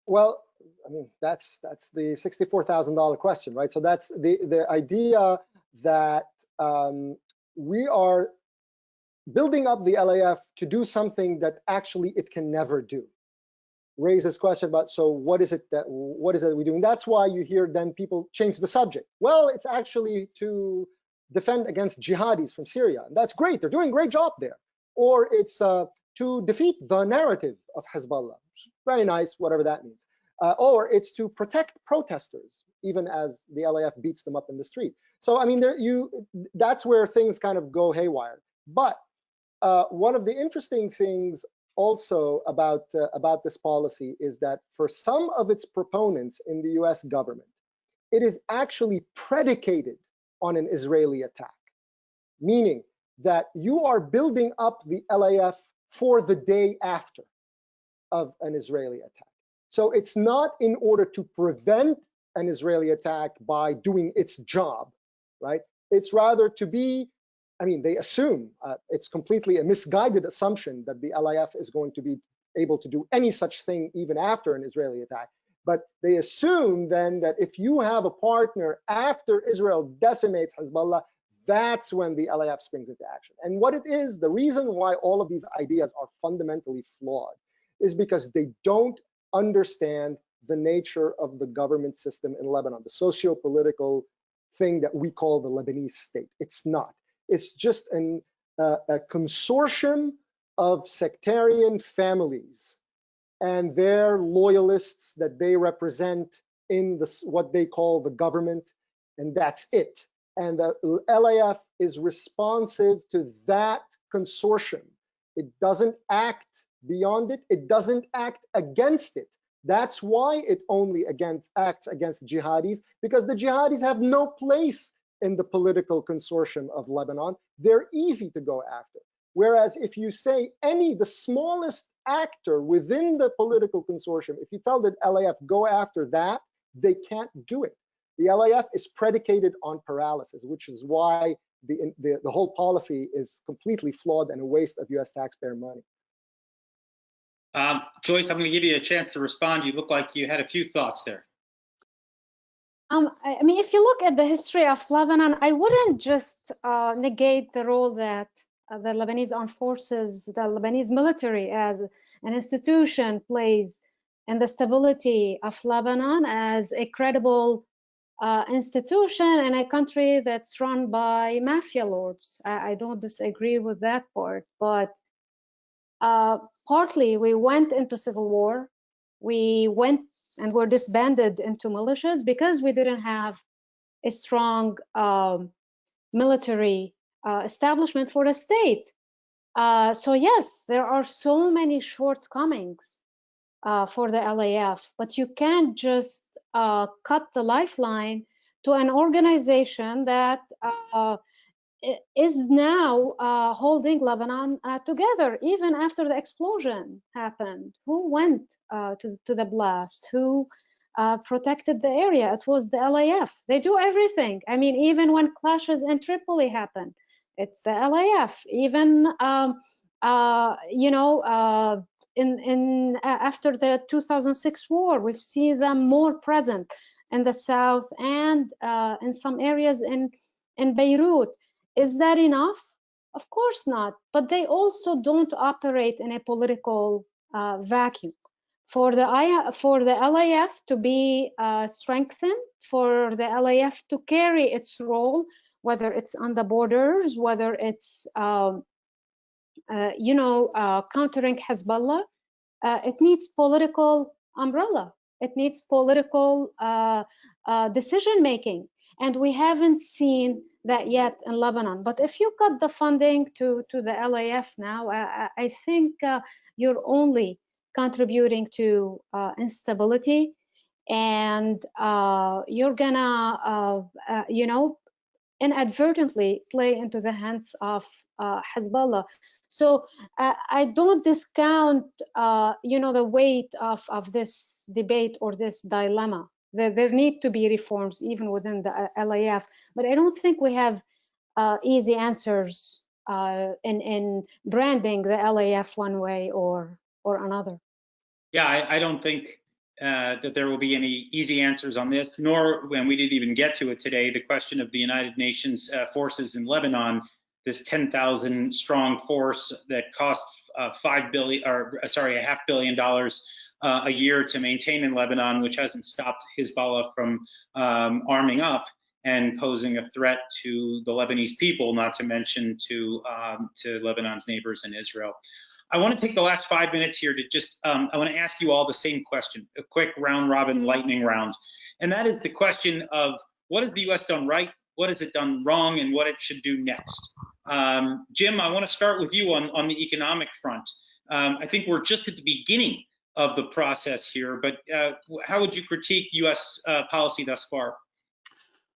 Well, I mean, that's the $64,000 question, right? So that's the idea that we are building up the LAF to do something that actually it can never do. Raises question about, so what is it that we're doing? That's why you hear then people change the subject. Well, it's actually to defend against jihadis from Syria. And that's great. They're doing a great job there. Or it's to defeat the narrative of Hezbollah. Very nice, whatever that means. Or it's to protect protesters, even as the LAF beats them up in the street. So I mean, that's where things kind of go haywire. But one of the interesting things also about this policy is that for some of its proponents in the US government, it is actually predicated on an Israeli attack, meaning that you are building up the LAF for the day after of an Israeli attack. So it's not in order to prevent an Israeli attack by doing its job, right? It's rather to be, I mean, they assume, it's completely a misguided assumption that the LAF is going to be able to do any such thing even after an Israeli attack. But they assume then that if you have a partner after Israel decimates Hezbollah, that's when the LAF springs into action. And what it is, the reason why all of these ideas are fundamentally flawed is because they don't understand the nature of the government system in Lebanon, the socio-political thing that we call the Lebanese state. It's not. It's just a consortium of sectarian families and their loyalists that they represent in what they call the government, and that's it. And the LAF is responsive to that consortium. It doesn't act beyond it. It doesn't act against it. That's why it only acts against jihadis, because the jihadis have no place in the political consortium of Lebanon. They're easy to go after. Whereas if you say the smallest actor within the political consortium, if you tell the LAF go after that, they can't do it. The LAF is predicated on paralysis, which is why the whole policy is completely flawed and a waste of US taxpayer money.
Joyce, I'm going to give you a chance to respond. You look like you had a few thoughts there.
I mean, if you look at the history of Lebanon, I wouldn't just negate the role that the Lebanese armed forces, the Lebanese military as an institution plays in the stability of Lebanon as a credible institution in a country that's run by mafia lords. I don't disagree with that part, but partly we went into civil war. We went and were disbanded into militias because we didn't have a strong military establishment for the state. So yes, there are so many shortcomings for the LAF, but you can't just cut the lifeline to an organization that is now holding Lebanon together, even after the explosion happened. Who went to the blast? Who protected the area? It was the LAF. They do everything. I mean, even when clashes in Tripoli happen, it's the LAF. Even after the 2006 war, we've seen them more present in the south and in some areas in Beirut. Is that enough? Of course not. But they also don't operate in a political vacuum. For the LAF to be strengthened, for the LAF to carry its role, whether it's on the borders, whether it's countering Hezbollah, it needs political umbrella. It needs political decision making, and we haven't seen that yet in Lebanon. But if you cut the funding to the LAF now, I think you're only contributing to instability, and you're gonna inadvertently play into the hands of Hezbollah. So I don't discount the weight of this debate or this dilemma. There need to be reforms even within the LAF, but I don't think we have easy answers in branding the LAF one way or another.
Yeah, I don't think that there will be any easy answers on this, nor, when we didn't even get to it today, the question of the United Nations forces in Lebanon, this 10,000 strong force that costs $5 billion, or sorry, $500 million a year to maintain in Lebanon, which hasn't stopped Hezbollah from arming up and posing a threat to the Lebanese people, not to mention to Lebanon's neighbors in Israel. I want to take the last 5 minutes here to just, I want to ask you all the same question, a quick round robin lightning round. And that is the question of, what has the US done right? What has it done wrong? And what it should do next? Jim, I want to start with you on the economic front. I think we're just at the beginning of the process here, but how would you critique US policy thus far?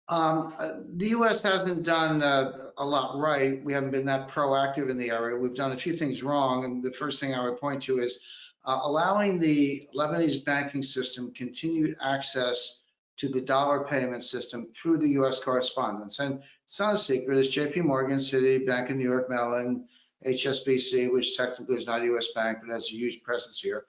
The U.S. hasn't done a lot right. We haven't been that proactive in the area. We've done a few things wrong, and the first thing I would point to is allowing the Lebanese banking system continued access to the dollar payment system through the U.S. correspondents. And it's not a secret, it's JP Morgan, Citi, Bank of New York Mellon, HSBC, which technically is not a U.S. bank, but has a huge presence here.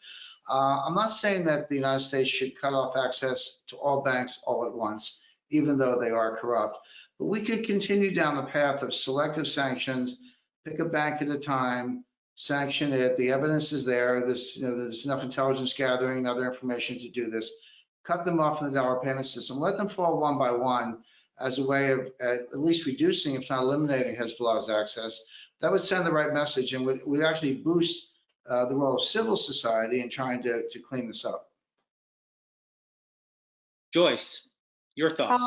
I'm not saying that the United States should cut off access to all banks all at once, even though they are corrupt. But we could continue down the path of selective sanctions, pick a bank at a time, sanction it. The evidence is there. There's enough intelligence gathering and other information to do this. Cut them off in the dollar payment system. Let them fall one by one as a way of at least reducing, if not eliminating, Hezbollah's access. That would send the right message and would actually boost the role of civil society in trying to clean this up.
Joyce, your thoughts?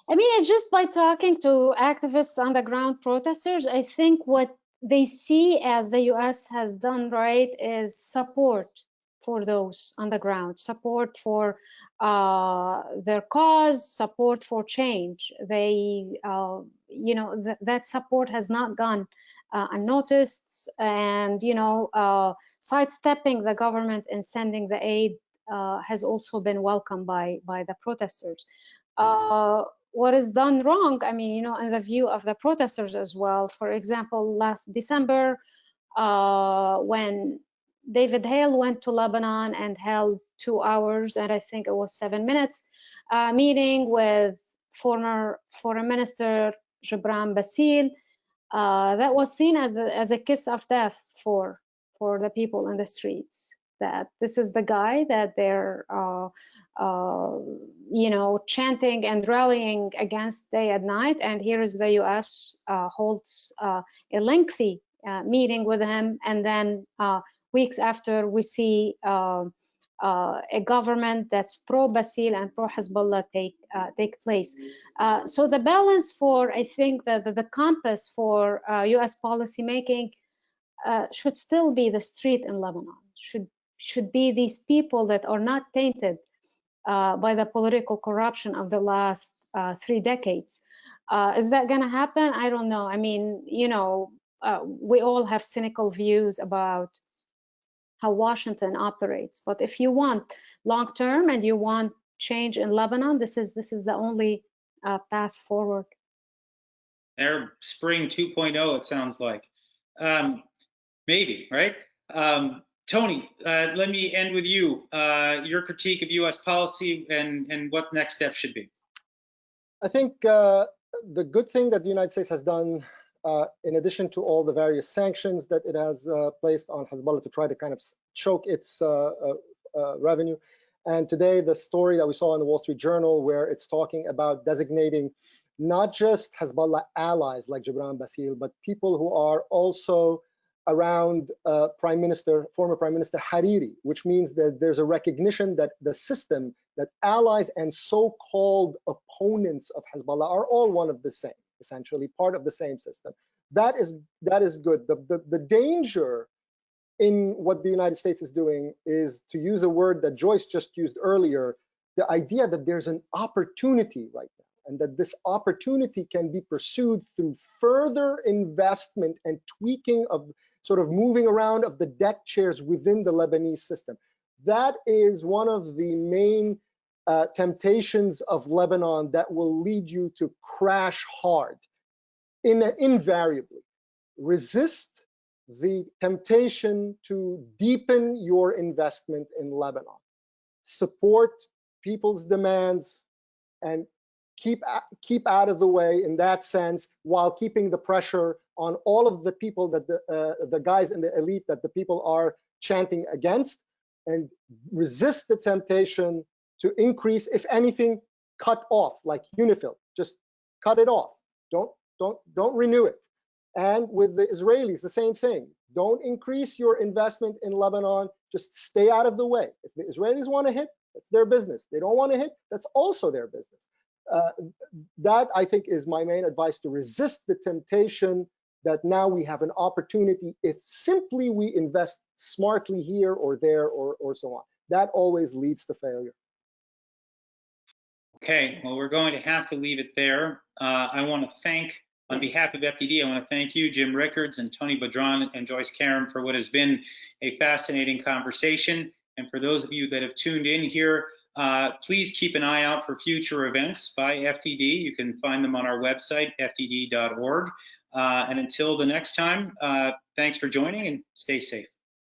I mean, it's just by talking to activists, underground protesters, I think what they see as the US has done right is support for those underground, support for their cause, support for change. They, that support has not gone unnoticed, and, sidestepping the government and sending the aid has also been welcomed by the protesters. What is done wrong, I mean, in the view of the protesters as well. For example, last December, when David Hale went to Lebanon and held 2 hours, and I think it was 7 minutes, meeting with former Foreign Minister Gibran Bassil, that was seen as a kiss of death for the people in the streets. That this is the guy that they're chanting and rallying against day and night, and here is the US holds a lengthy meeting with him, and then weeks after we see a government that's pro-Bassil and pro-Hezbollah take place. So the balance for, I think, the compass for US policymaking should still be the street in Lebanon, should be these people that are not tainted by the political corruption of the last 3 decades. Is that going to happen? I don't know. I mean, we all have cynical views about how Washington operates, but if you want long term and you want change in Lebanon, this is the only path forward.
Arab Spring 2.0, it sounds like. Maybe, right? Tony, let me end with you. Your critique of US policy and what next steps should be.
I think the good thing that the United States has done, in addition to all the various sanctions that it has placed on Hezbollah to try to kind of choke its revenue, and today the story that we saw in the Wall Street Journal, where it's talking about designating not just Hezbollah allies like Gibran Bassil, but people who are also around former Prime Minister Hariri, which means that there's a recognition that the system, that allies and so-called opponents of Hezbollah are all one of the same, essentially part of the same system. That is good. The danger in what the United States is doing is, to use a word that Joyce just used earlier, the idea that there's an opportunity right now, and that this opportunity can be pursued through further investment and tweaking of sort of moving around of the deck chairs within the Lebanese system. That is one of the main temptations of Lebanon that will lead you to crash hard, invariably. Resist the temptation to deepen your investment in Lebanon. Support people's demands and keep out of the way in that sense, while keeping the pressure on all of the people that the guys in the elite that the people are chanting against, and resist the temptation to increase, if anything, cut off, like UNIFIL. Just cut it off. Don't renew it. And with the Israelis, the same thing. Don't increase your investment in Lebanon. Just stay out of the way. If the Israelis want to hit, that's their business. They don't want to hit, that's also their business. That, I think, is my main advice, to resist the temptation that now we have an opportunity if simply we invest smartly here or there or so on. That always leads to failure.
Okay, well, we're going to have to leave it there. I want to thank, on behalf of FDD, I want to thank you, Jim Rickards and Tony Badran and Joyce Karam, for what has been a fascinating conversation. And for those of you that have tuned in here, please keep an eye out for future events by FDD. You can find them on our website, fdd.org. And until the next time, thanks for joining and stay safe.